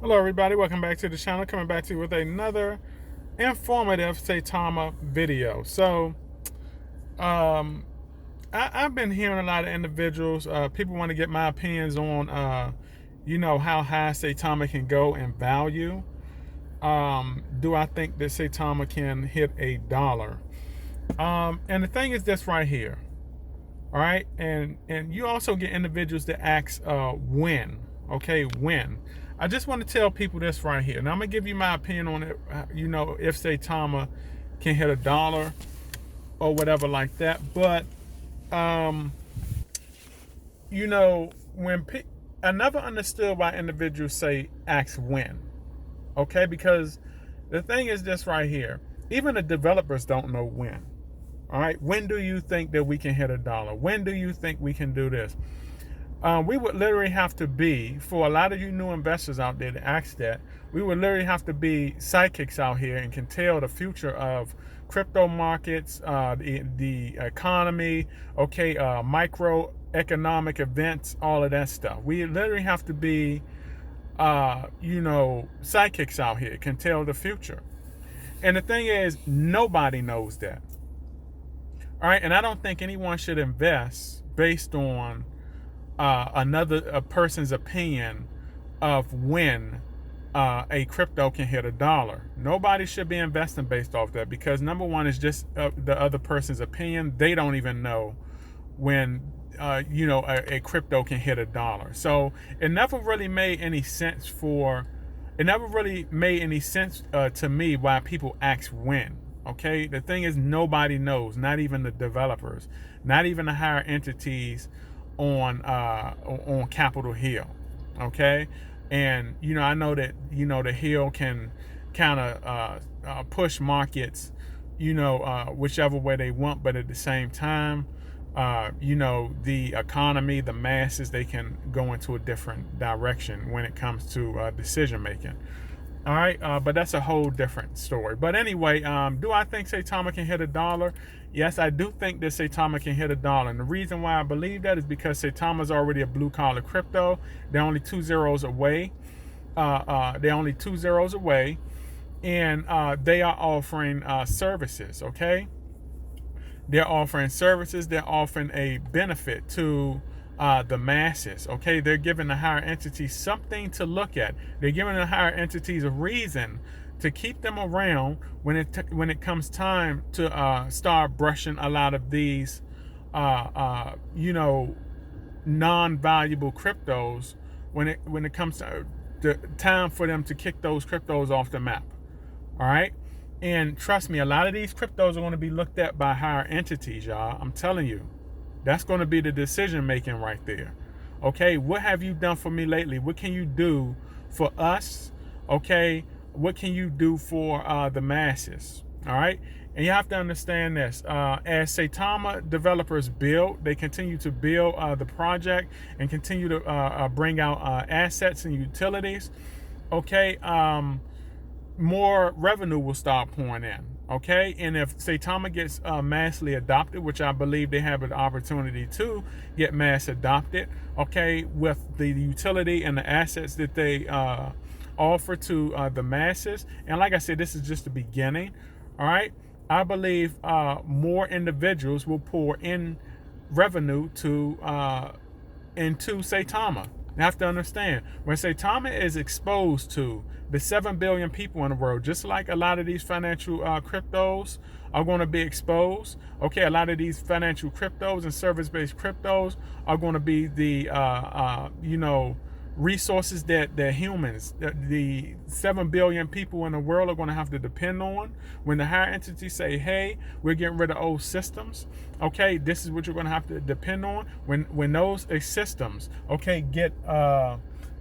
Hello everybody, welcome back to the channel. Coming back to you with another informative Saitama video. So I've been hearing a lot of individuals, people want to get my opinions on how high Saitama can go in value. Do I think that Saitama can hit $1? And the thing is this right here. All right, and you also get individuals that ask when. Okay, when. I just want to tell people this right here. Now I'm gonna give you my opinion on it. If Saitama can hit $1 or whatever like that. But when I never understood why individuals say ask when. Okay, because the thing is this right here. Even the developers don't know when. All right, when do you think that we can hit $1? When do you think we can do this? We would literally have to be, for a lot of you new investors out there to ask that, we would literally have to be psychics out here and can tell the future of crypto markets, the economy, microeconomic events, all of that stuff. We literally have to be, psychics out here can tell the future. And the thing is, nobody knows that. All right, and I don't think anyone should invest based on another person's opinion of when a crypto can hit $1. Nobody should be investing based off that, because number one is just the other person's opinion. They don't even know when a crypto can hit $1. So it never really made any sense to me why people ask when. Okay, the thing is, nobody knows, not even the developers, not even the higher entities on Capitol Hill. Okay, and I know that the Hill can kind of push markets whichever way they want, but at the same time the economy, the masses, they can go into a different direction when it comes to decision making. All right, but that's a whole different story. But anyway, do I think Saitama can hit $1? Yes, I do think that Saitama can hit $1. And the reason why I believe that is because Saitama is already a blue collar crypto. They're only 2 zeros away. They're only 2 zeros away. And they are offering services, okay? They're offering services. They're offering a benefit to the masses. Okay, they're giving the higher entities something to look at. They're giving the higher entities a reason to keep them around when it comes time to start brushing a lot of these non-valuable cryptos when it comes to the time for them to kick those cryptos off the map. All right. And trust me, a lot of these cryptos are going to be looked at by higher entities, y'all. I'm telling you. That's going to be the decision making right there. Okay, what have you done for me lately? What can you do for us? Okay, what can you do for the masses? All right, and you have to understand this. As Saitama developers build, they continue to build the project and continue to bring out assets and utilities. Okay, more revenue will start pouring in. Okay, and if Saitama gets massively adopted, which I believe they have an opportunity to get mass adopted, okay, with the utility and the assets that they offer to the masses, and like I said, this is just the beginning. All right, I believe more individuals will pour in revenue into Saitama. You have to understand, when Saitama is exposed to the 7 billion people in the world, just like a lot of these financial cryptos are going to be exposed. Okay, a lot of these financial cryptos and service-based cryptos are going to be the resources that humans, the 7 billion people in the world, are going to have to depend on. When the higher entities say, hey, we're getting rid of old systems, okay, this is what you're going to have to depend on. When those systems, okay, get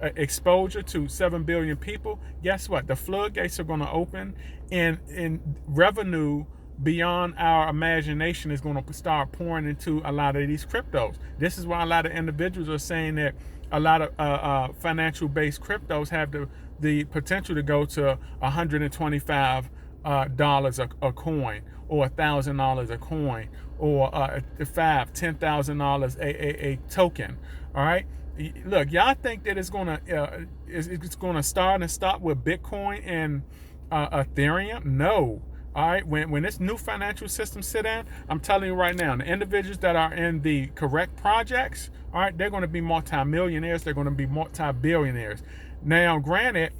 exposure to 7 billion people, guess what? The floodgates are going to open, and revenue beyond our imagination is going to start pouring into a lot of these cryptos. This is why a lot of individuals are saying that a lot of financial based cryptos have the potential to go to $125 a coin, or $1,000 a coin, or $10,000 a token. All right, Look, y'all think that it's gonna start and stop with Bitcoin and Ethereum? No. All right, when this new financial system sit in, I'm telling you right now, the individuals that are in the correct projects, all right, they're going to be multimillionaires. They're going to be multi-billionaires. Now, granted,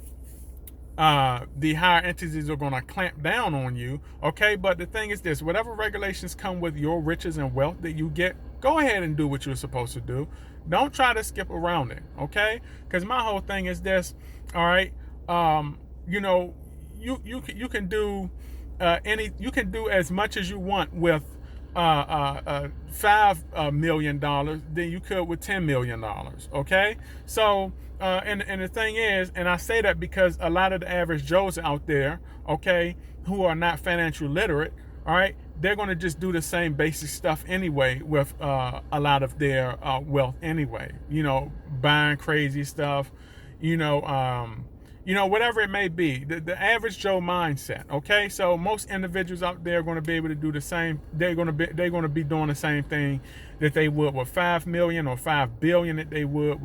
the higher entities are going to clamp down on you, okay? But the thing is this: whatever regulations come with your riches and wealth that you get, go ahead and do what you're supposed to do. Don't try to skip around it, okay? Because my whole thing is this: all right, you know, you can do. You can do as much as you want with $5 million than you could with $10 million. Okay, so and the thing is, and I say that because a lot of the average Joes out there, okay, who are not financial literate, all right, they're going to just do the same basic stuff anyway with a lot of their wealth anyway. You know, buying crazy stuff, you know, whatever it may be, the average Joe mindset. Okay, so most individuals out there are going to be able to do the same. They're going to be doing the same thing that they would with 5 million or 5 billion that they would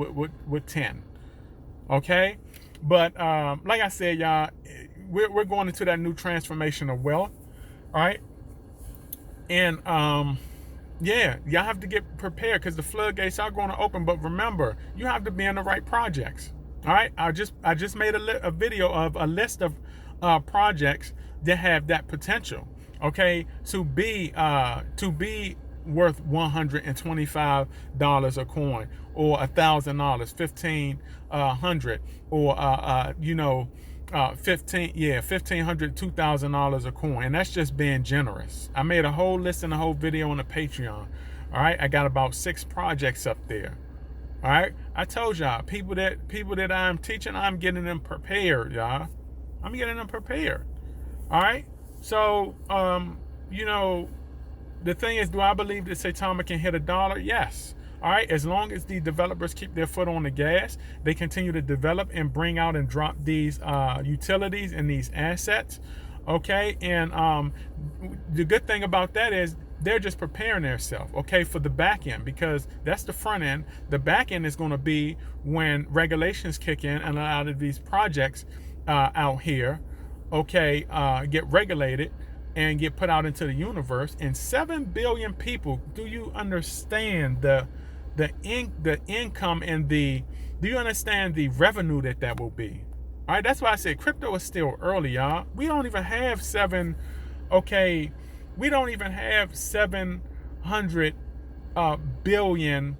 with 10. Okay, but like I said, y'all, we're going into that new transformation of wealth. All right, and yeah, y'all have to get prepared because the floodgates are going to open. But remember, you have to be in the right projects. All right, I just made a video of a list of projects that have that potential. Okay, to be worth $125 a coin, or $1,000, $1,500, or $1,500, $2,000 a coin, and that's just being generous. I made a whole list and a whole video on the Patreon. All right, I got about 6 projects up there. All right, I told y'all, people that I'm teaching, I'm getting them prepared, y'all. I'm getting them prepared. All right, so you know, the thing is, do I believe that Saitama can hit $1? Yes. All right, as long as the developers keep their foot on the gas, they continue to develop and bring out and drop these utilities and these assets. Okay, and the good thing about that is they're just preparing themselves, okay, for the back end, because that's the front end. The back end is going to be when regulations kick in and a lot of these projects out here, okay, get regulated and get put out into the universe. And 7 billion people, do you understand the income and do you understand the revenue that will be? All right, that's why I said crypto is still early, y'all. We don't even have we don't even have $700 billion,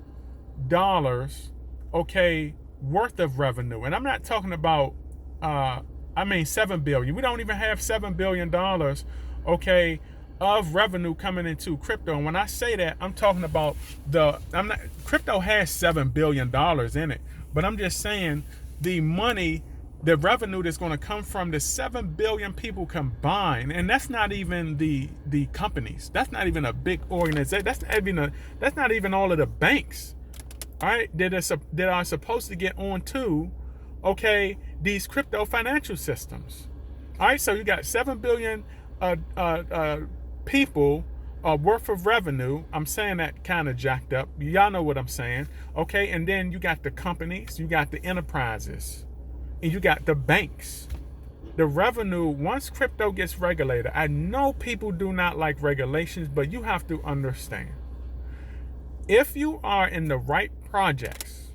okay, worth of revenue. And I'm not talking about 7 billion. We don't even have $7 billion, okay, of revenue coming into crypto. And when I say that, I'm talking about crypto has $7 billion in it, but I'm just saying the money, the revenue that's going to come from the 7 billion people combined, and that's not even the companies. That's not even a big organization. That's not even all of the banks, all right, that are supposed to get on to, okay, these crypto financial systems. All right, so you got 7 billion people worth of revenue. I'm saying that kind of jacked up. Y'all know what I'm saying, okay? And then you got the companies, you got the enterprises, and you got the banks. The revenue, once crypto gets regulated, I know people do not like regulations, but you have to understand, if you are in the right projects,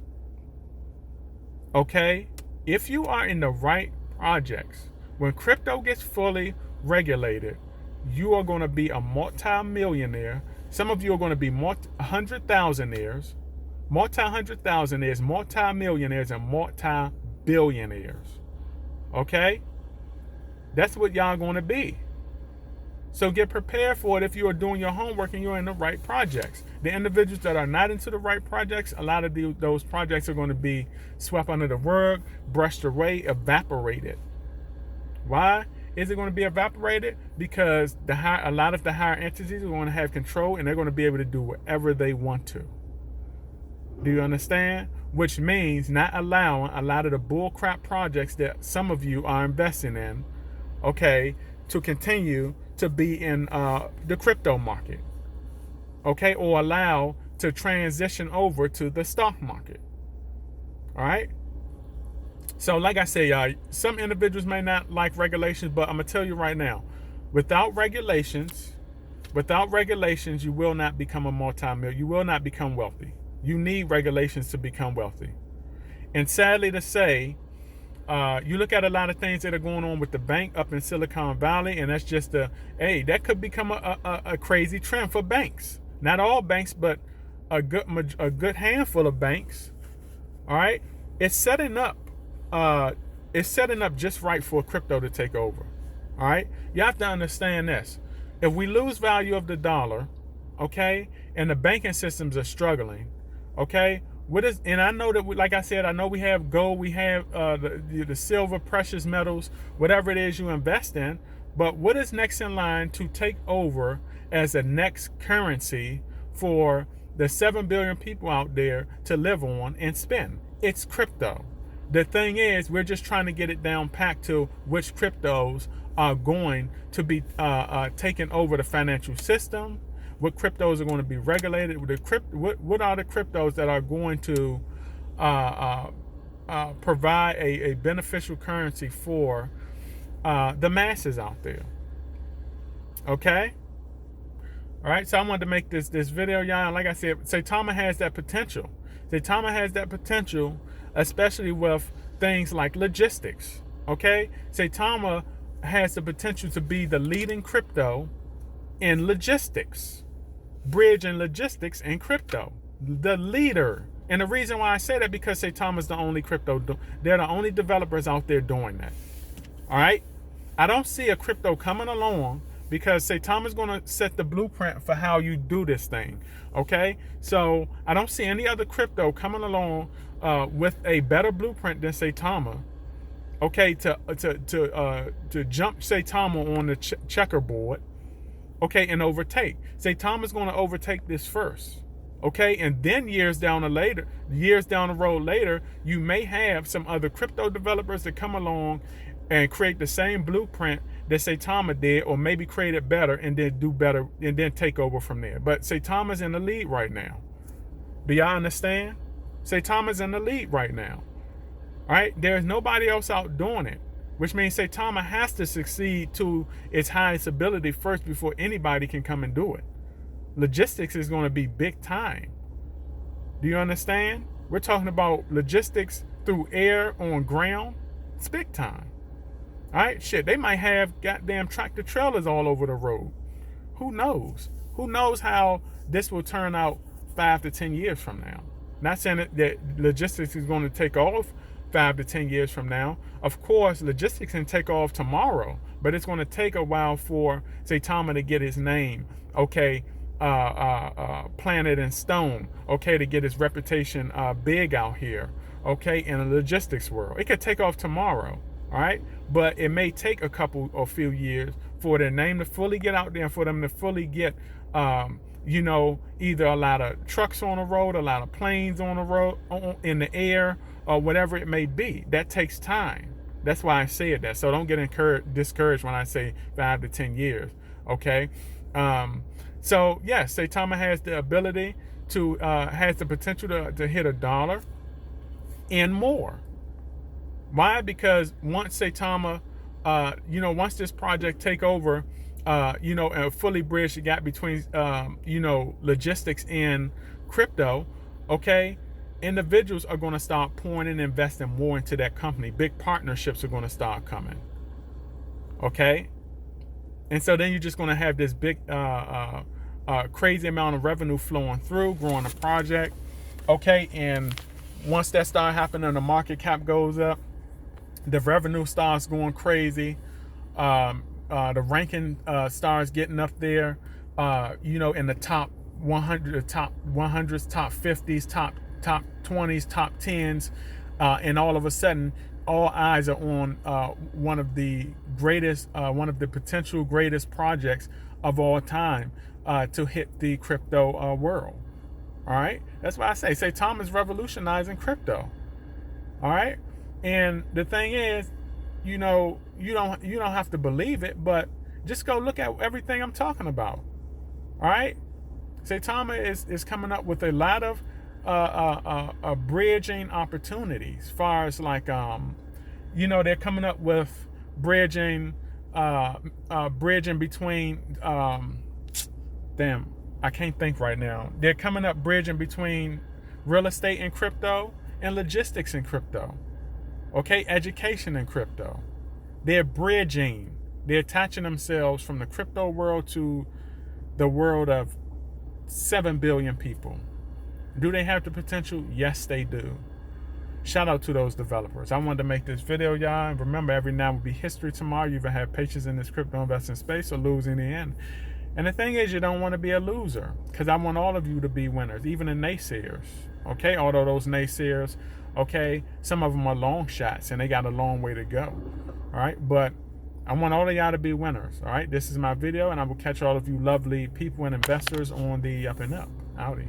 okay, if you are in the right projects, when crypto gets fully regulated, you are going to be a multi-millionaire. Some of you are going to be multi-hundred-thousandaires, multi-millionaires, and multi-billionaires. Okay? That's what y'all going to be. So get prepared for it if you are doing your homework and you're in the right projects. The individuals that are not into the right projects, a lot of those projects are going to be swept under the rug, brushed away, evaporated. Why is it going to be evaporated? Because a lot of the higher entities are going to have control, and they're going to be able to do whatever they want to. Do you understand? Which means not allowing a lot of the bullcrap projects that some of you are investing in, okay, to continue to be in the crypto market, okay, or allow to transition over to the stock market. All right. So, like I say, y'all, some individuals may not like regulations, but I'm gonna tell you right now, without regulations, you will not become a multi-millionaire. You will not become wealthy. You need regulations to become wealthy. And sadly to say, you look at a lot of things that are going on with the bank up in Silicon Valley, and that's just that could become a crazy trend for banks. Not all banks, but a good handful of banks. All right, it's setting up just right for crypto to take over. All right, you have to understand this. If we lose value of the dollar, okay, and the banking systems are struggling, okay, and I know that, like I said, I know we have gold, we have the silver, precious metals, whatever it is you invest in, but what is next in line to take over as the next currency for the 7 billion people out there to live on and spend? It's crypto. The thing is, we're just trying to get it down packed to which cryptos are going to be taking over the financial system, what cryptos are going to be regulated, what are the cryptos that are going to provide a beneficial currency for the masses out there. Okay? All right, so I wanted to make this video, y'all. Like I said, Saitama has that potential. Saitama has that potential, especially with things like logistics. Okay? Saitama has the potential to be the leading crypto in logistics. Bridge and logistics and crypto. The leader. And the reason why I say that, because Saitama is the only they're the only developers out there doing that. All right? I don't see a crypto coming along, because Saitama is going to set the blueprint for how you do this thing. Okay? So I don't see any other crypto coming along with a better blueprint than Saitama. Okay, to jump Saitama on the checkerboard. Okay, and overtake. Saitama is going to overtake this first. Okay, and then years down the road later, you may have some other crypto developers that come along and create the same blueprint that Saitama did, or maybe create it better and then do better and then take over from there. But Saitama's in the lead right now. Do y'all understand? Saitama's in the lead right now. All right, there's nobody else out doing it, which means Saitama has to succeed to its highest ability first before anybody can come and do it. Logistics is going to be big time. Do you understand? We're talking about logistics through air, on ground. It's big time. All right, shit, they might have goddamn tractor trailers all over the road. Who knows? Who knows how this will turn out 5 to 10 years from now? Not saying that logistics is going to take off 5 to 10 years from now. Of course, logistics can take off tomorrow, but it's going to take a while for Saitama to get his name, okay, planted in stone, okay, to get his reputation big out here, okay, in the logistics world. It could take off tomorrow, all right, but it may take a few years for their name to fully get out there and for them to fully get, either a lot of trucks on the road, a lot of planes on the road, in the air, or whatever it may be. That takes time. That's why I said that. So don't get discouraged when I say 5 to 10 years. Okay. So yes, Saitama has the ability to has the potential to hit $1 and more. Why? Because once Saitama, once this project take over, and fully bridge the gap between, logistics and crypto, okay, individuals are going to start pouring and investing more into that company. Big partnerships are going to start coming, okay? And so then you're just going to have this big, crazy amount of revenue flowing through, growing the project, okay? And once that starts happening, the market cap goes up, the revenue starts going crazy, the ranking starts getting up there, in the top 100, the top 100s, top 50s, top 20s, top 10s, and all of a sudden, all eyes are on one of the potential greatest projects of all time to hit the crypto world. All right, that's why I say Saitama is revolutionizing crypto. All right, and the thing is, you don't have to believe it, but just go look at everything I'm talking about. All right, Saitama is coming up with a lot of bridging opportunities, as far as like they're coming up with bridging between damn, I can't think right now. They're coming up bridging between real estate and crypto, and logistics and crypto. Okay, education and crypto. They're bridging. They're attaching themselves from the crypto world to the world of 7 billion people. Do they have the potential? Yes, they do. Shout out to those developers. I wanted to make this video, y'all. And remember, every now will be history tomorrow. You either have patience in this crypto investing space or lose in the end. And the thing is, you don't want to be a loser, because I want all of you to be winners, even the naysayers. Okay, although those naysayers, okay, some of them are long shots and they got a long way to go. All right, but I want all of y'all to be winners. All right, this is my video, and I will catch all of you lovely people and investors on the up and up. Howdy.